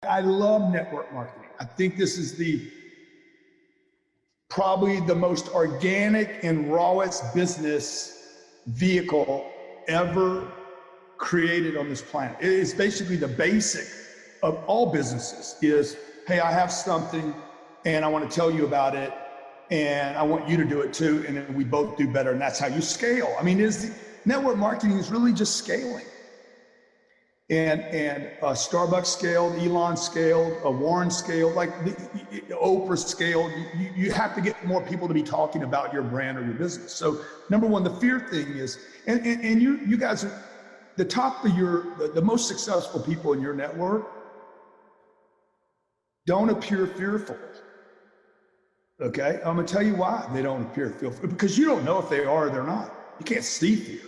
I love network marketing. I think this is probably the most organic and rawest business vehicle ever created on this planet. It is basically the basic of all businesses is, hey, I have something and I want to tell you about it and I want you to do it too, and then we both do better, and that's how you scale. I mean, network marketing is really just scaling. And Starbucks scaled, Elon scaled, Warren scaled, like Oprah scaled. You have to get more people to be talking about your brand or your business. So number one, the fear thing is, and you guys are the top of the most successful people in your network don't appear fearful. Okay, I'm gonna tell you why they don't appear fearful, because you don't know if they are or they're not. You can't see fear.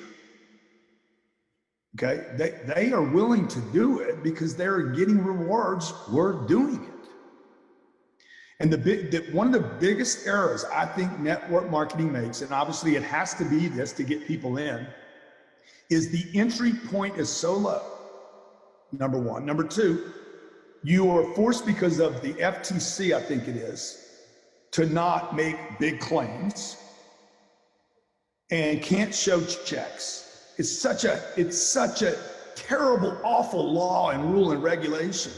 Okay, they are willing to do it because they're getting rewards for doing it. And one of the biggest errors I think network marketing makes, and obviously it has to be this to get people in, is the entry point is so low, number one. Number two, you are forced because of the FTC, I think it is, to not make big claims and can't show checks. It's such a terrible, awful law and rule and regulation.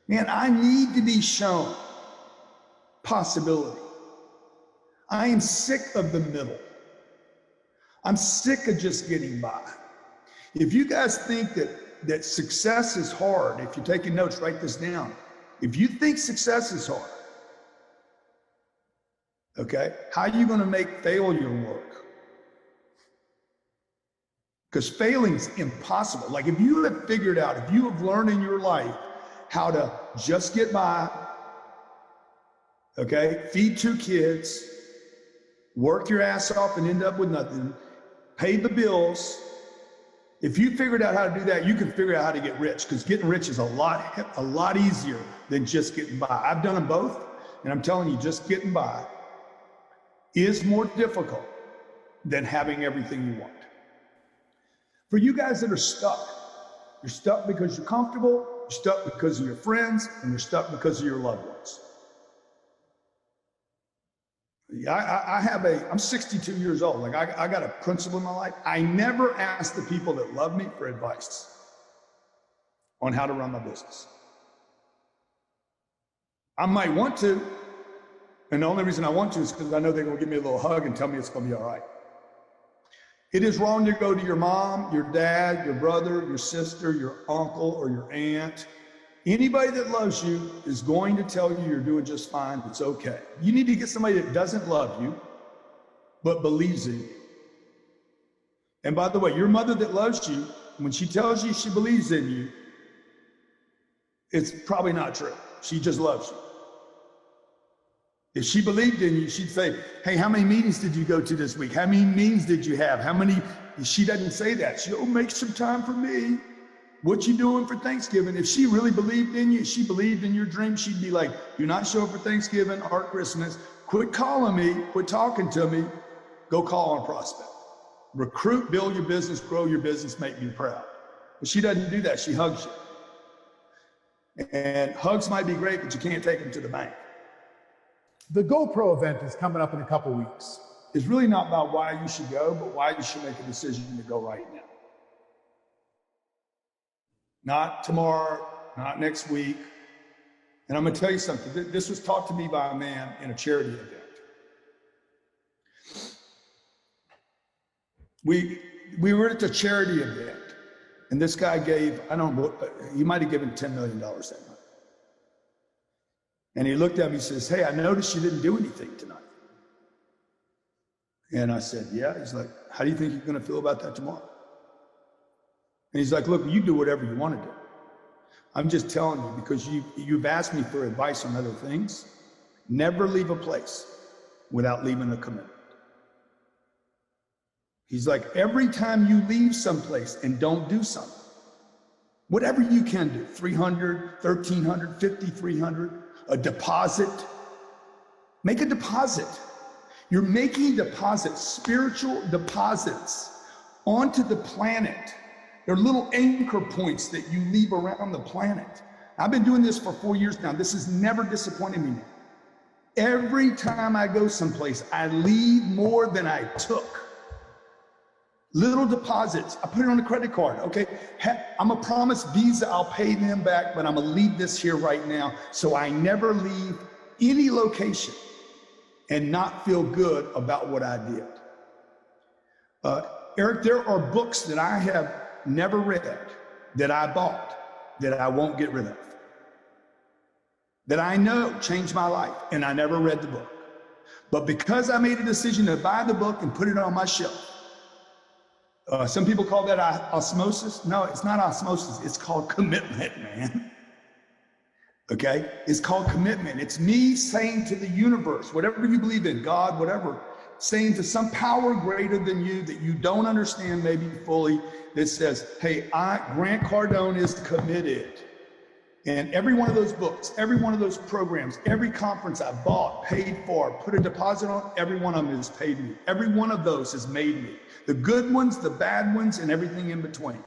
Man, I need to be shown possibility. I am sick of the middle. I'm sick of just getting by. If you guys think that success is hard, if you're taking notes, write this down. If you think success is hard, okay, how are you going to make failure work? Because failing is impossible. Like if you have figured out, if you have learned in your life how to just get by, okay, feed 2 kids, work your ass off and end up with nothing, pay the bills. If you figured out how to do that, you can figure out how to get rich, because getting rich is a lot easier than just getting by. I've done them both, and I'm telling you, just getting by is more difficult than having everything you want. For you guys that are stuck, you're stuck because you're comfortable, you're stuck because of your friends, and you're stuck because of your loved ones. I'm 62 years old. Like I got a principle in my life. I never ask the people that love me for advice on how to run my business. I might want to, and the only reason I want to is because I know they're gonna give me a little hug and tell me it's gonna be all right. It is wrong to go to your mom, your dad, your brother, your sister, your uncle, or your aunt. Anybody that loves you is going to tell you you're doing just fine. It's okay. You need to get somebody that doesn't love you, but believes in you. And by the way, your mother that loves you, when she tells you she believes in you, it's probably not true. She just loves you. If she believed in you, she'd say, hey, how many meetings did you go to this week? How many meetings did you have? How many? She doesn't say that. She'll make some time for me. What you doing for Thanksgiving? If she really believed in you, she believed in your dream, she'd be like, do not show up for Thanksgiving or Christmas. Quit calling me, quit talking to me. Go call on prospect. Recruit, build your business, grow your business, make me proud. But she doesn't do that. She hugs you. And hugs might be great, but you can't take them to the bank. The GoPro event is coming up in a couple weeks. It's really not about why you should go, but why you should make a decision to go right now. Not tomorrow, not next week. And I'm gonna tell you something. This was taught to me by a man in a charity event. We were at the charity event, and this guy gave, I don't know, he might have given $10 million that night. And he looked at me and says, hey, I noticed you didn't do anything tonight. And I said, yeah. He's like, how do you think you're gonna feel about that tomorrow? And he's like, look, you do whatever you want to do. I'm just telling you, because you've asked me for advice on other things. Never leave a place without leaving a commitment. He's like, every time you leave someplace and don't do something, whatever you can do, 300, 1,300, 5,300, a deposit, make a deposit. You're making deposits, spiritual deposits onto the planet. They're little anchor points that you leave around the planet. I've been doing this for 4 years now. This has never disappointed me. Every time I go someplace, I leave more than I took. Little deposits, I put it on a credit card, okay? I'm a promise Visa, I'll pay them back, but I'm gonna leave this here right now so I never leave any location and not feel good about what I did. Eric, there are books that I have never read that I bought that I won't get rid of, that I know changed my life, and I never read the book. But because I made a decision to buy the book and put it on my shelf, some people call that osmosis. No, it's not osmosis. It's called commitment, man. Okay? It's called commitment. It's me saying to the universe, whatever you believe in, God, whatever, saying to some power greater than you that you don't understand maybe fully, that says, hey, Grant Cardon is committed. And every one of those books, every one of those programs, every conference I bought, paid for, put a deposit on, every one of them has paid me. Every one of those has made me. The good ones, the bad ones, and everything in between.